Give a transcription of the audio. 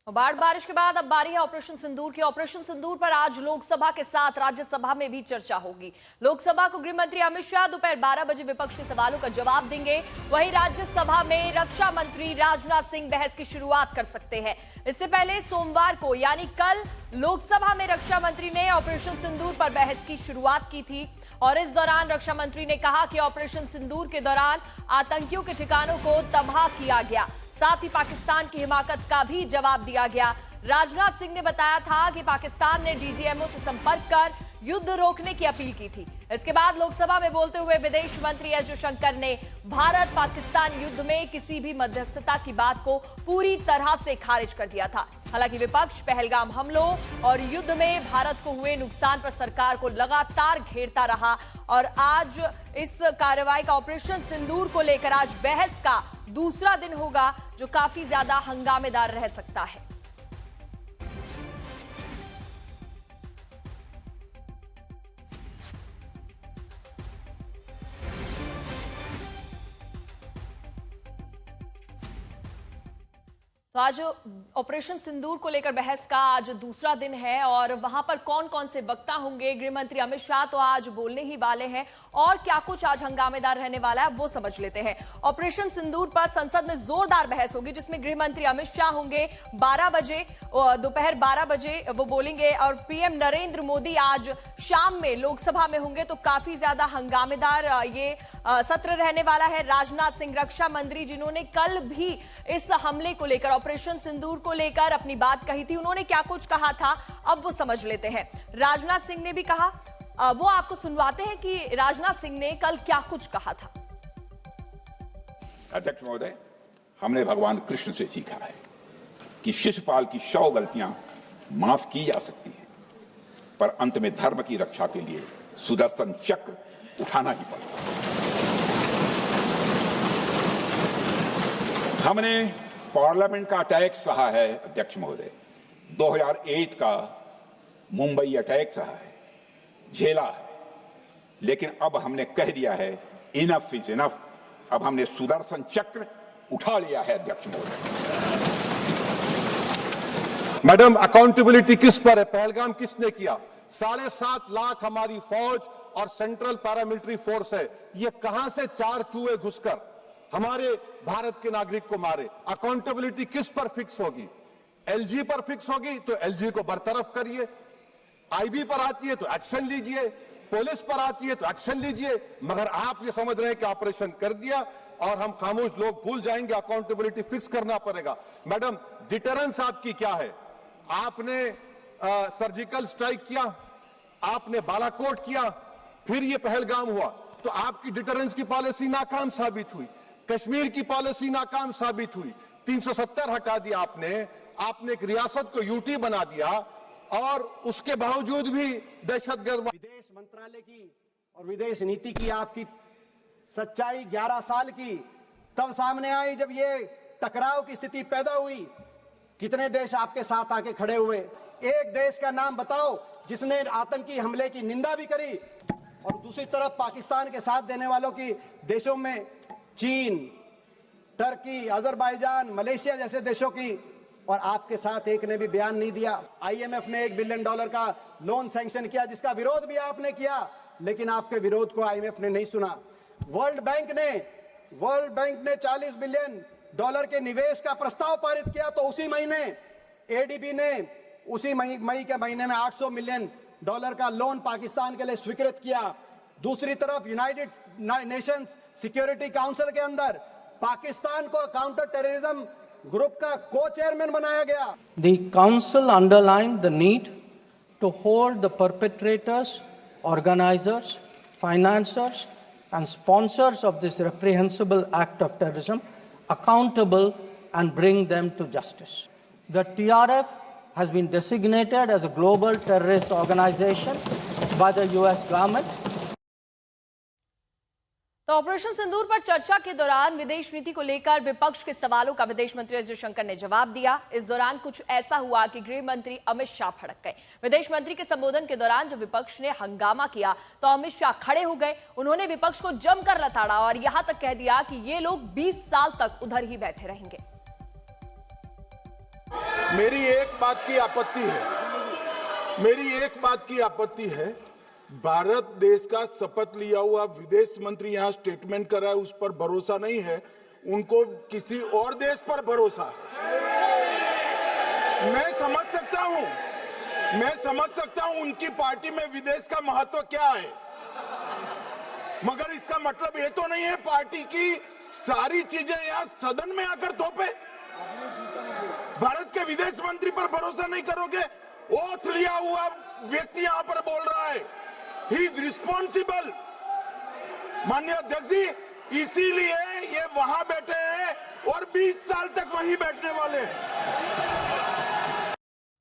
बाढ़ बारिश के बाद अब बारी है ऑपरेशन सिंदूर की। ऑपरेशन सिंदूर पर आज लोकसभा के साथ राज्यसभा में भी चर्चा होगी। लोकसभा को गृह मंत्री अमित शाह दोपहर 12 बजे विपक्ष के सवालों का जवाब देंगे। वहीं राज्यसभा में रक्षा मंत्री राजनाथ सिंह बहस की शुरुआत कर सकते हैं। इससे पहले सोमवार को यानी कल लोकसभा में रक्षा मंत्री ने ऑपरेशन सिंदूर पर बहस की शुरुआत की थी और इस दौरान रक्षा मंत्री ने कहा कि ऑपरेशन सिंदूर के दौरान आतंकियों के ठिकानों को तबाह किया गया, साथ ही पाकिस्तान की हिमाकत का भी जवाब दिया गया। राजनाथ सिंह ने बताया था कि पाकिस्तान ने डीजीएमओ से संपर्क कर युद्ध रोकने की अपील की थी। इसके बाद लोकसभा में बोलते हुए विदेश मंत्री एस जयशंकर ने भारत पाकिस्तान युद्ध में किसी भी मध्यस्थता की बात को पूरी तरह से खारिज कर दिया था। हालांकि विपक्ष पहलगाम हमलों और युद्ध में भारत को हुए नुकसान पर सरकार को लगातार घेरता रहा और आज इस कार्रवाई का ऑपरेशन सिंदूर को लेकर आज बहस का दूसरा दिन होगा, जो काफी ज्यादा हंगामेदार रह सकता है। तो आज ऑपरेशन सिंदूर को लेकर बहस का आज दूसरा दिन है और वहां पर कौन कौन से वक्ता होंगे। गृह मंत्री अमित शाह तो आज बोलने ही वाले हैं और क्या कुछ आज हंगामेदार रहने वाला है वो समझ लेते हैं। ऑपरेशन सिंदूर पर संसद में जोरदार बहस होगी जिसमें गृह मंत्री अमित शाह होंगे 12 बजे, दोपहर 12 बजे वो बोलेंगे और पीएम नरेंद्र मोदी आज शाम में लोकसभा में होंगे। तो काफी ज्यादा हंगामेदार ये सत्र रहने वाला है। राजनाथ सिंह रक्षा मंत्री, जिन्होंने कल भी इस हमले को लेकर ऑपरेशन सिंदूर को लेकर अपनी बात कही थी, उन्होंने क्या कुछ कहा था अब वो समझ लेते हैं। राजनाथ सिंह ने भी कहा, वो आपको सुनवाते हैं कि राजनाथ सिंह ने कल क्या कुछ कहा था। अध्यक्ष महोदय, हमने भगवान कृष्ण से सीखा है कि शिशुपाल की 100 गलतियां माफ की जा सकती हैं, पर अंत में धर्म की रक्षा के लिए सुदर्शन चक्र उठाना ही पड़ता। हमने पार्लियामेंट का अटैक सहा है अध्यक्ष महोदय, 2008 का मुंबई अटैक सहा है, झेला है, लेकिन अब हमने कह दिया है इनफ इज इनफ। अब हमने सुदर्शन चक्र उठा लिया है अध्यक्ष महोदय। मैडम, अकाउंटेबिलिटी किस पर है? पहलगाम किसने किया? 7.5 लाख हमारी फौज और सेंट्रल पैरामिलिट्री फोर्स है, ये कहां से 4 चूहे घुसकर हमारे भारत के नागरिक को मारे? अकाउंटेबिलिटी किस पर फिक्स होगी? एलजी पर फिक्स होगी तो एलजी को बरतरफ करिए, आईबी पर आती है तो एक्शन लीजिए, पुलिस पर आती है तो एक्शन लीजिए, मगर आप ये समझ रहे हैं कि ऑपरेशन कर दिया और हम खामोश लोग भूल जाएंगे। अकाउंटेबिलिटी फिक्स करना पड़ेगा। मैडम, डिटरेंस आपकी क्या है? आपने सर्जिकल स्ट्राइक किया, आपने बालाकोट किया, फिर ये पहलगाम हुआ, तो आपकी डिटरेंस की पॉलिसी नाकाम साबित हुई। कश्मीर की पॉलिसी नाकाम साबित हुई। 370 हटा दिया आपने एक रियासत को यूटी बना दिया और उसके बावजूद भी दहशतगर्द। विदेश मंत्रालय की और विदेश नीति की आपकी सच्चाई 11 साल की तब सामने आई जब ये टकराव की स्थिति पैदा हुई। कितने देश आपके साथ आके खड़े हुए? एक देश का नाम बताओ जिसने आतंकी हमले की निंदा भी करी और दूसरी तरफ पाकिस्तान के साथ देने वालों की देशों में चीन, टर्की, अजरबैजान, मलेशिया जैसे देशों की, और आपके साथ एक ने भी बयान नहीं दिया। आईएमएफ ने $1 बिलियन का लोन सैंक्शन किया जिसका विरोध भी आपने किया, लेकिन आपके विरोध को आईएमएफ ने नहीं सुना। वर्ल्ड बैंक ने $40 बिलियन के निवेश का प्रस्ताव पारित किया, तो उसी महीने एडीबी ने उसी मई के महीने में $800 मिलियन का लोन पाकिस्तान के लिए स्वीकृत किया। दूसरी तरफ यूनाइटेड नेशंस सिक्योरिटी काउंसिल के अंदर पाकिस्तान को काउंटर टेररिज्म ग्रुप का को-चेयरमैन बनाया गया। The council underlined the need to hold the perpetrators, organizers, financiers and sponsors of this reprehensible act of terrorism accountable and bring them to justice. The TRF has been designated as a global terrorist organization by the US government. तो operation सिंदूर पर चर्चा के दौरान विदेश नीति को लेकर विपक्ष के सवालों का विदेश मंत्री एस जयशंकर ने जवाब दिया। इस दौरान कुछ ऐसा हुआ कि गृह मंत्री अमित शाह भड़क गए। विदेश मंत्री के संबोधन के दौरान जब विपक्ष ने हंगामा किया तो अमित शाह खड़े हो गए। उन्होंने विपक्ष को जमकर लताड़ा और यहां तक कह दिया कि ये लोग 20 साल तक उधर ही बैठे रहेंगे। मेरी एक बात की आपत्ति है, भारत देश का शपथ लिया हुआ विदेश मंत्री यहाँ स्टेटमेंट कर रहा है, उस पर भरोसा नहीं है, उनको किसी और देश पर भरोसा है। मैं समझ सकता हूं उनकी पार्टी में विदेश का महत्व क्या है, मगर इसका मतलब ये तो नहीं है पार्टी की सारी चीजें यहाँ सदन में आकर थोपे। भारत के विदेश मंत्री पर भरोसा नहीं करोगे? ओथ लिया हुआ व्यक्ति यहाँ पर बोल रहा है, ही इज रिस्पॉन्सिबल। माननीय अध्यक्ष जी, इसीलिए ये वहां बैठे हैं और 20 साल तक वहीं बैठने वाले हैं।